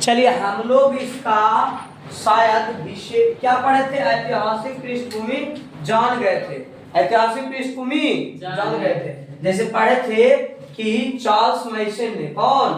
चलिए हम लोग इसका शायद विषय क्या पढ़े थे, ऐतिहासिक पृष्ठभूमि जान गए थे। ऐतिहासिक पृष्ठभूमि जान गए थे। जैसे पढ़े थे कि चार्ल्स मैसन ने, कौन?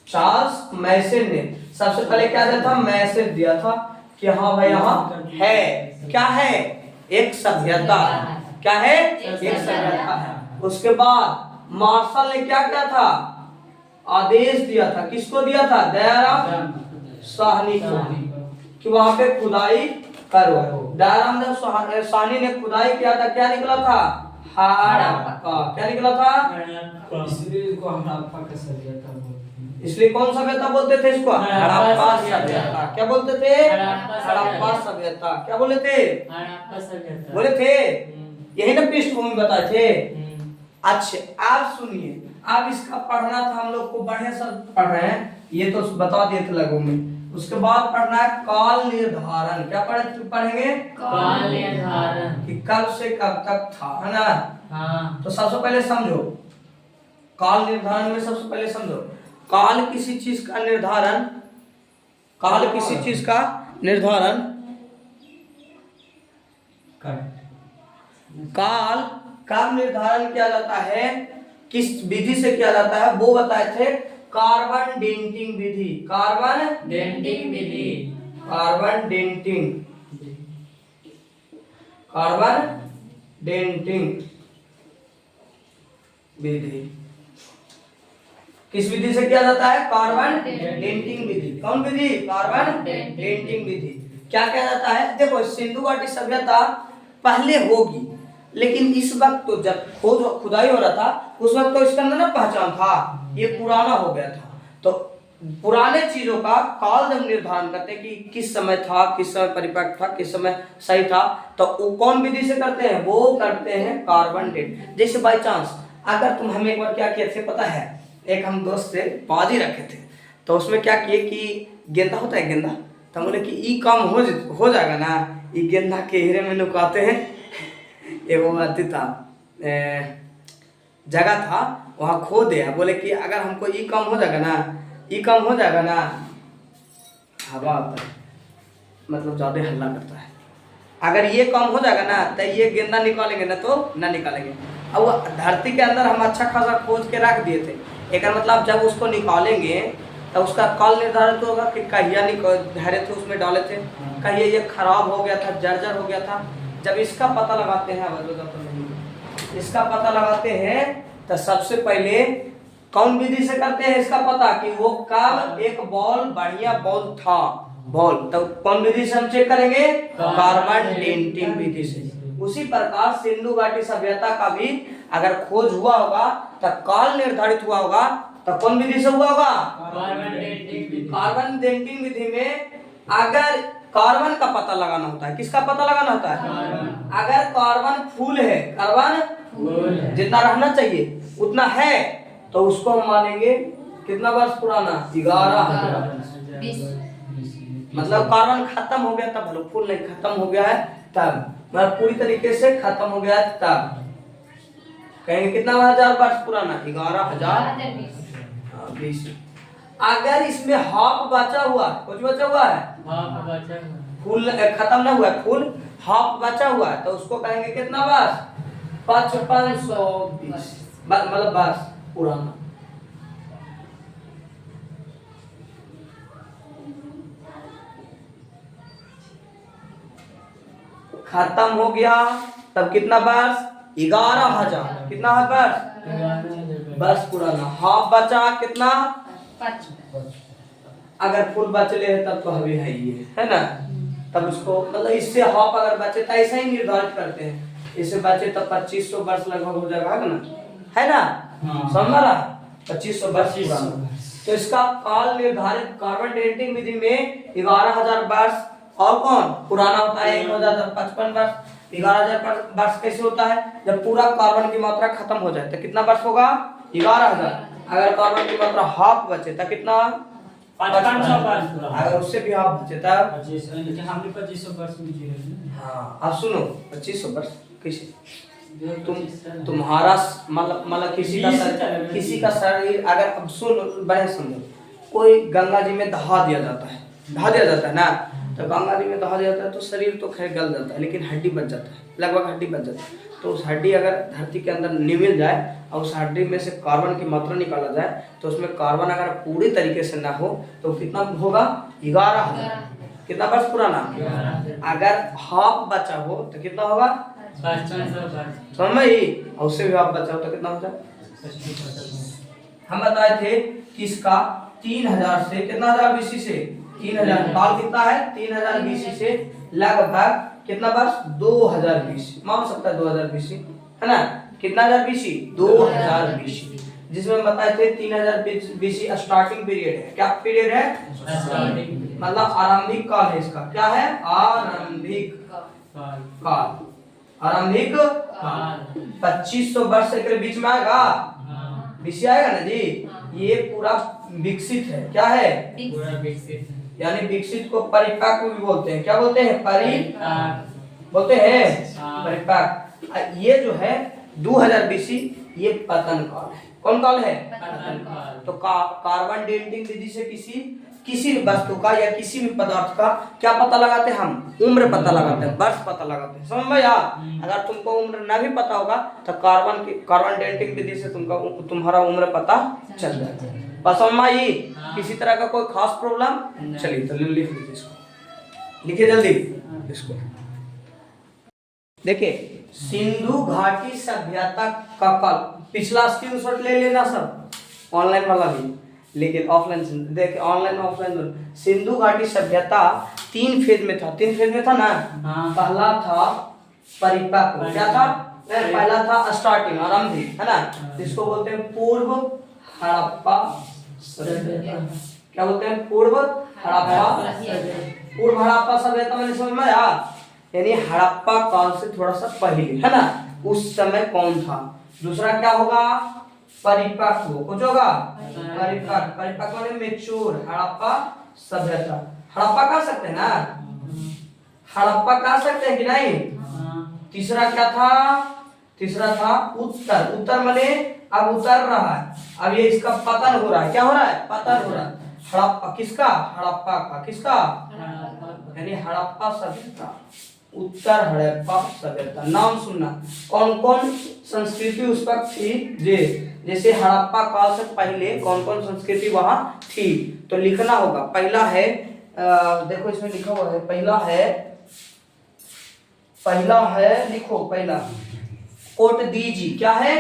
चार्ल्स मैसन ने सबसे पहले क्या दिया था? मैसेज दिया था कि हाँ भाई यहाँ है, क्या है? एक सभ्यता। क्या है? एक सभ्यता है। उसके बाद मार्शल ने क्या किया था? आदेश दिया था। किसको दिया था? दयाराम साहनी को, कि वहां पे खुदाई करो। दयाराम साहनी ने खुदाई किया था। क्या निकला था? हड़प्पा। क्या निकला था? इसलिए इसको हड़प्पा का सभ्यता बोलते हैं। इसलिए कौन सभ्यता बोलते थे इसको? हड़प्पा सभ्यता। क्या बोलते थे? हड़प्पा सभ्यता। क्या बोले थे? हड़प्पा सभ्यता बोले थे। यही ना पृष्ठभूमि बताए थे। अच्छा आप सुनिए, अब इसका पढ़ना था हम लोग को, बढ़िया से पढ़ रहे हैं, ये तो बता दिए थे लघु में। उसके बाद पढ़ना है काल निर्धारण। क्या पढ़ेंगे? काल निर्धारण, कि कब से कब तक था, है ना? हाँ। तो सबसे पहले समझो, काल निर्धारण में सबसे पहले समझो, काल किसी चीज का निर्धारण, काल किसी चीज का निर्धारण, काल का निर्धारण किया जाता है किस विधि से किया जाता है, वो बताए थे। कार्बन डेटिंग विधि। कार्बन डेटिंग विधि, कार्बन डेटिंग, कार्बन डेटिंग विधि किस विधि से किया जाता है? कार्बन डेटिंग विधि। कौन विधि? कार्बन डेटिंग विधि। क्या किया जाता है? देखो सिंधु घाटी सभ्यता पहले होगी, लेकिन इस वक्त तो जब खुदाई हो रहा था उस वक्त तो इसके अंदर ना पहचान था, ये पुराना हो गया था। तो पुराने चीजों का काल जब निर्धारण करते हैं कि किस समय था, किस समय परिपक्व था, किस समय सही था, तो वो कौन विधि से करते हैं? वो करते हैं कार्बन डेट। जैसे बाई चांस अगर तुम, हमें एक बार क्या किए थे पता है, एक हम दोस्त से बाजी रखे थे, तो उसमें क्या किए कि गेंदा होता है, गेंदा, तो बोले कि ई काम हो जाएगा ना, ये गेंदा के घेरे में नुकाते हैं। एगो अति था, जगह था, वहाँ खो दिया। बोले कि अगर हमको ई काम हो जाएगा ना, ई काम हो जाएगा ना, हवा आता है, मतलब ज़्यादा हल्ला करता है, अगर ये काम हो जाएगा ना तो ये गेंदा निकालेंगे ना तो ना निकालेंगे। अब वो धरती के अंदर हम अच्छा खासा खोज के रख दिए थे, एक मतलब जब उसको निकालेंगे तो उसका काल निर्धारित होगा कि कहिया धरे थे उसमें डाले थे, कहिए ये खराब हो गया था, जर्जर हो गया था। जब इसका पता लगाते हैं, इसका पता लगाते हैं तो सबसे पहले कौन विधि से करते हैं इसका पता, कि वो कब एक बॉल बढ़िया बॉल था, बॉल, तो कौन विधि से हम चेक करेंगे? कार्बन डेटिंग विधि से। उसी प्रकार सिंधु घाटी सभ्यता का भी अगर खोज हुआ होगा तो काल निर्धारित हुआ होगा, तो कौन विधि से हुआ होगा? कार्बन डेटिंग विधि। कार्बन डेटिंग विधि में अगर कार्बन का पता लगाना होता है, किसका पता लगाना होता है? अगर कार्बन फुल है, कार्बन जितना रहना चाहिए उतना है, तो उसको हम मानेंगे कितना वर्ष पुराना? 11,000। मतलब कार्बन खत्म हो गया तब, फुल नहीं, खत्म हो गया है तब, मतलब पूरी तरीके से खत्म हो गया है तब कहेंगे कितना हजार वर्ष पुराना? 11,020। अगर इसमें हाफ बचा हुआ, कुछ बचा हुआ है, फुल खत्म ना हुआ, फुल हाफ बचा हुआ है, तो उसको कहेंगे कितना वर्ष? 5520, मतलब वर्ष पुराना। खत्म हो गया तब कितना वर्ष? 11,000। कितना है वर्ष? वर्ष पुराना। हाफ बचा कितना? अगर फुल बचले है तब तो अभी है ये, है ना? तब उसको मतलब इससे हाफ अगर बचे तो ऐसा ही निर्धारित करते हैं, इससे बचे तो 2500 वर्ष लगभग हो जाएगा ना, है ना? समझ रहा? 2500 वर्ष पुराना। तो इसका काल निर्धारित कार्बन डेटिंग विधि में 11,000 वर्ष और कौन पुराना होता है? 1,055 वर्ष। 11,000 वर्ष कैसे होता है? जब पूरा कार्बन की मात्रा खत्म हो जाए तो कितना वर्ष होगा? 11,000। अगर कार्बन की मात्रा हाफ बचे तो कितना? 5500 वर्ष। अगर उससे भी हाफ बचे तब 2500 वर्ष में जी रहे हैं। हाँ, अब सुनो 2500 वर्ष कैसे? तुम्हारा मतलब किसी का शरीर अगर अब सुन बड़े सुंदर, कोई गंगा जी में दहा दिया जाता है ना, तो गंगा जी में दहा दिया जाता है तो शरीर तो खैर गल जाता है, लेकिन हड्डी बच जाता है, लगभग हड्डी बच जाता है। तो उस हड्डी अगर धरती के अंदर निमिल जाए और उस हड्डी में से कार्बन की मात्रा निकाला जाए, तो उसमें कार्बन अगर पूरी तरीके से ना हो तो कितना होगा? 11,000। कितना वर्ष पुराना? अगर हाफ बचा हो तो कितना होगा? समझ में? और उससे भी हाफ बचा हो तो कितना होता है? हम बताए थे कि इसका 3000 से कितना हजार बीसी से 3000 काल कितना है? 3000 बीसी से लगभग कितना वर्ष? 2000 बीसी, मान सकता है 2000 बीसी है ना। कितना हजार बीसी? 2000 बीसी, जिसमें बताए थे 3000 बीसी स्टार्टिंग पीरियड है। क्या पीरियड है? मतलब आरंभिक काल है इसका। क्या है? आरंभिक काल। आरंभिक काल 2500 वर्ष के बीच में आएगा, बीसी आएगा ना जी। ये पूरा विकसित है। क्या है? पूरा विकसित, यानी विकसित को परिपक्व भी बोलते हैं। क्या बोलते हैं? परिपक्व बोलते हैं, परिपक्व। ये जो है 2000 बीसी, ये पतन काल है। कौन काल है? पतन काल। तो कार्बन डेटिंग विधि से किसी भी वस्तु का या किसी भी पदार्थ का क्या पता लगाते हैं? हम उम्र पता लगाते हैं, वर्ष पता लगाते हैं। समझ में आया? अगर तुमको उम्र ना भी पता होगा तो कार्बन डेटिंग विधि से तुम्हारा उम्र पता चल जाएगा। बस समझ में आई? किसी तरह का कोई खास प्रॉब्लम? चलिए तो लिख लीजिए इसको, लिखिए जल्दी इसको। देखिए, सिंधु घाटी सभ्यता का काल, पिछला स्क्रीनशॉट ले लेना सब, ऑनलाइन वाला भी, लेकिन ऑफलाइन देखिए, ऑनलाइन ऑफलाइन। सिंधु घाटी सभ्यता 3 फेज में था। 3 फेज में था ना। पहला था परिपक्व। क्या था? पहला था स्टार्टिंग, आरंभिक, है ना। जिसको बोलते हैं पूर्व हड़प्पा सभ्यता। क्या बोलते हैं? पूर्व हड़प्पा। पूर्व हड़प्पा सभ्यता मैंने समझ में आया? यानी हड़प्पा काल से थोड़ा सा पहले, है ना, उस समय कौन था। दूसरा क्या होगा? परिपक्व। कुछ होगा? परिपक्व ने मेच्योर, हड़प्पा सभ्यता। हड़प्पा कह सकते हैं ना, हड़प्पा कह सकते हैं कि नहीं। तीसरा क्या था? तीसरा था उत्तर माने अब उतर रहा है, अब ये इसका पतन हो रहा है। क्या हो रहा है? पतन हो रहा है। हड़प्पा किसका? हड़प्पा का। किसका? यानी हड़प्पा सभ्यता, उत्तर हड़प्पा सभ्यता। नाम सुनना, कौन कौन संस्कृति उस वक्त थी। जैसे हड़प्पा काल से पहले कौन कौन संस्कृति वहां थी, तो लिखना होगा। पहला है, देखो इसमें लिखा हुआ है, पहला है लिखो, पहला कोट दीजी। क्या है?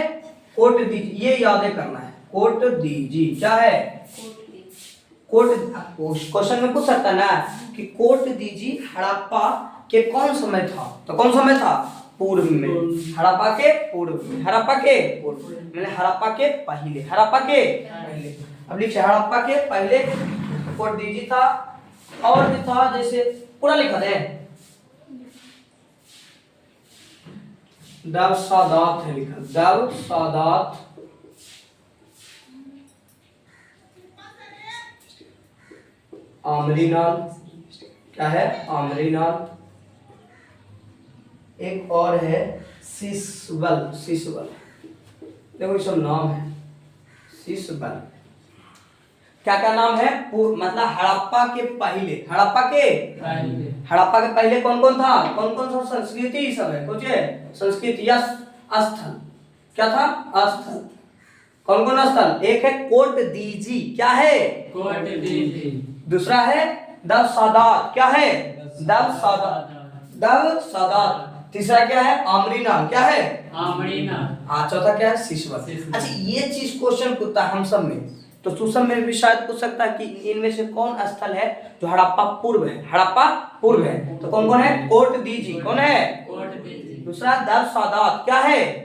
कोट दीजी, ये यादें करना है। कोट दीजी क्या है? कोट क्वेश्चन में पूछ सकता ना कि कोट दीजी हड़प्पा के कौन समय था, तो कौन समय था? पूर्व में। हड़प्पा के पूर्व में, हड़प्पा के पूर्व में, हड़प्पा के पहले, हड़प्पा के पहले। अब लिखिए, हड़प्पा के पहले कोट दीजी था। और भी था, जैसे पूरा लिखा दे, दव सादात है लिखा, दव सादात, आमरीनाल। क्या है? आमरीनाल। एक और है सिसबल। देखो ये सब नाम है, सिसबल। क्या क्या नाम है? मतलब हड़प्पा के पहले, हड़प्पा के पहले कौन कौन था? कौन कौन सा संस्कृति सब है? कुछ संस्कृति या स्थल। क्या था? स्थल। कौन कौन स्थल? एक है कोट दीजी। क्या है? कोट दीजी। दूसरा है दव सादात। क्या है? दव सादात। तीसरा क्या है? आमरीनाल। क्या है? आमरीनाल। चौथा क्या है? सिसबल। अच्छा, ये चीज क्वेश्चन पूछता है हम सब में, तो सुसम में भी शायद पूछ सकता है कि इनमें से कौन स्थल है जो हड़प्पा पूर्व है। हड़प्पा पूर्व है तो कौन कौन है? कोट दीजी। कौन है? कोट दीजी। दूसरा दव सादात। क्या है?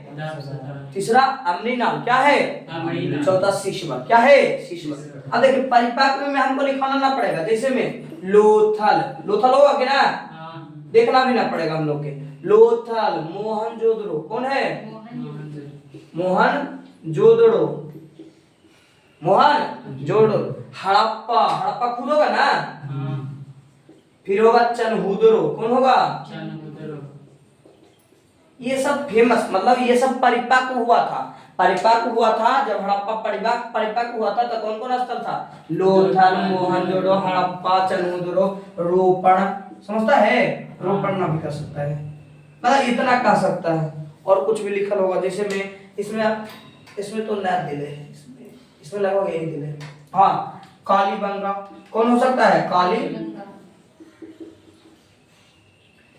तीसरा आमरीनाल। क्या है? आमरीनाल। चौथा सिसबल। क्या है? सिसबल। अब देखिए, परिपक्व में हमको लिखाना ना पड़ेगा, जैसे में लोथल होगा कि ना, देखना भी ना पड़ेगा हम लोग के। लोथल, मोहनजोदड़ो। कौन है? मोहनजोदड़ो। हड़प्पा खुद होगा ना। फिर होगा चनहुदरो। कौन होगा? ये सब फेमस, मतलब ये सब परिपक्व हुआ था। परिपक्व हुआ था जब हड़प्पा परिपक्व हुआ था, तो कौन कौन स्थल था? लोथल, मोहनजोदड़ो, हड़प्पा, चनहुदड़ो, रोपण। समझता है? रोपण ना भी कर सकता है, मतलब इतना कह सकता है। और कुछ भी लिखल होगा, जैसे में इसमें तो ना दिले, इसमें लगभग यही दिले। हाँ, कालीबंगा कौन हो सकता है? काली,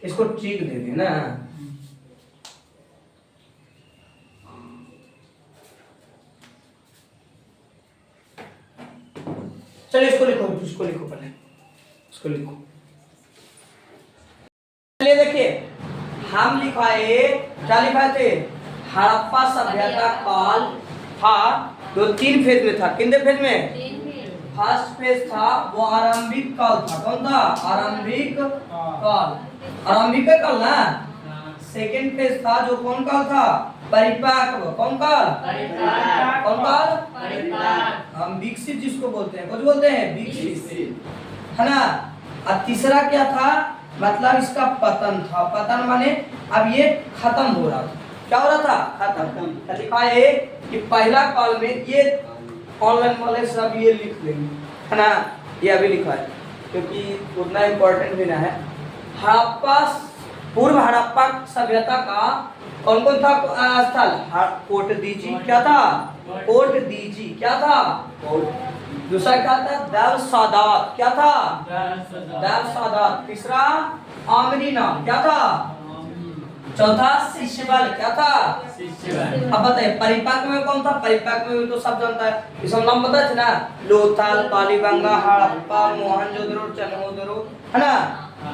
इसको ठीक दे देना। चलिए इसको लिखो, इसको लिखो पहले, इसको लिखो। चलिए देखिए, हम लिखाए, क्या लिखाए थे? हड़प्पा सभ्यता काल था जो 3 फेज में था। कितने फेज में? फर्स्ट फेज था वो आरंभिक काल था। कौन था? आरंभिक काल, आरंभिक काल ना। सेकेंड फेज था जो कौन काल था? परिपक्व। कौन काल? कौन काल? हम विकसित जिसको बोलते हैं, कुछ बोलते हैं विकसित, है ना। और तीसरा क्या था? मतलब इसका पतन था। पतन माने अब ये खत्म हो रहा था। क्या हो रहा था? खत्म। लिखा है कि पहला काल में, ये ऑनलाइन वाले सब ये लिख लेंगे, है ना। ये अभी लिखा है क्योंकि उतना इम्पोर्टेंट भी ना है। हड़प्पा, पूर्व हड़प्पा सभ्यता का कौन कौन था स्थल? कोटदीजी। क्या था? कोटदीजी। क्या था? दूसरा क्या था? देवसादात। क्या था? देवसादात। तीसरा आमरीनाम। क्या था? चौथा शिष्यबल। क्या था? अब बताइए परिपक्व में कौन था? परिपक्व में तो सब जानता है, इसका नाम पता है ना? लोथल, कालीबंगा, हड़प्पा, मोहनजोदड़ो, चनहुदड़ो, है ना।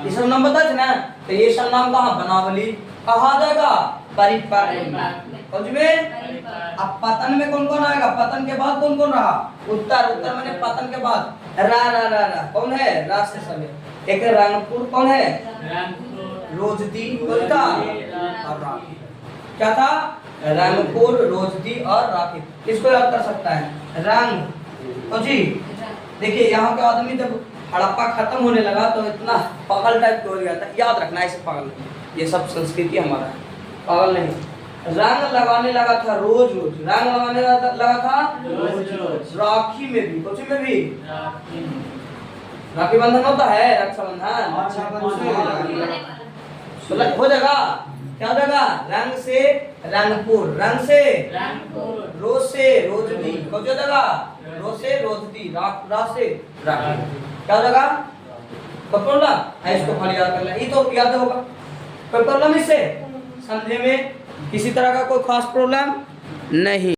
ये सब नाम पता है ना। तो ये सब नाम कहाँ? बनावली। कहाँ जाएगा? परिपक्व। समझ में? अब पतन में कौन कौन आएगा? पतन के बाद कौन कौन रहा? उत्तर। उत्तर मैंने पतन के बाद रा रा रा रा कौन है? रा से सब। एक रंगपुर कौन है? रोजदी। कौन था? और राखी। क्या था? रंगपुर, रोजदी और राखी। किसको याद कर सकता है? रंग जी। देखिए यहाँ के आदमी जब हड़प्पा खत्म होने लगा तो इतना पागल टाइप हो गया था। याद रखना ऐसे पागल, ये सब संस्कृति हमारा है, पागल नहीं। रंग लगाने लगा था रोज रोज, रंग लगाने लगा था रोज रोज। राखी में भी, कुछ में भी राखी बंधन होता है, रक्षाबंधन। हो जाएगा, क्या हो जाएगा? रंग से रंगपुर, रंग से रंगपुर, रोज से रोजदी, हो जाएगा रोज से रोजदी, रा से राखी। क्या हो जाएगा? कोई प्रॉब्लम? इसको खाली याद कर लेना, ये तो याद होगा। कोई प्रॉब्लम इससे? समझने में किसी तरह का कोई खास प्रॉब्लम नहीं।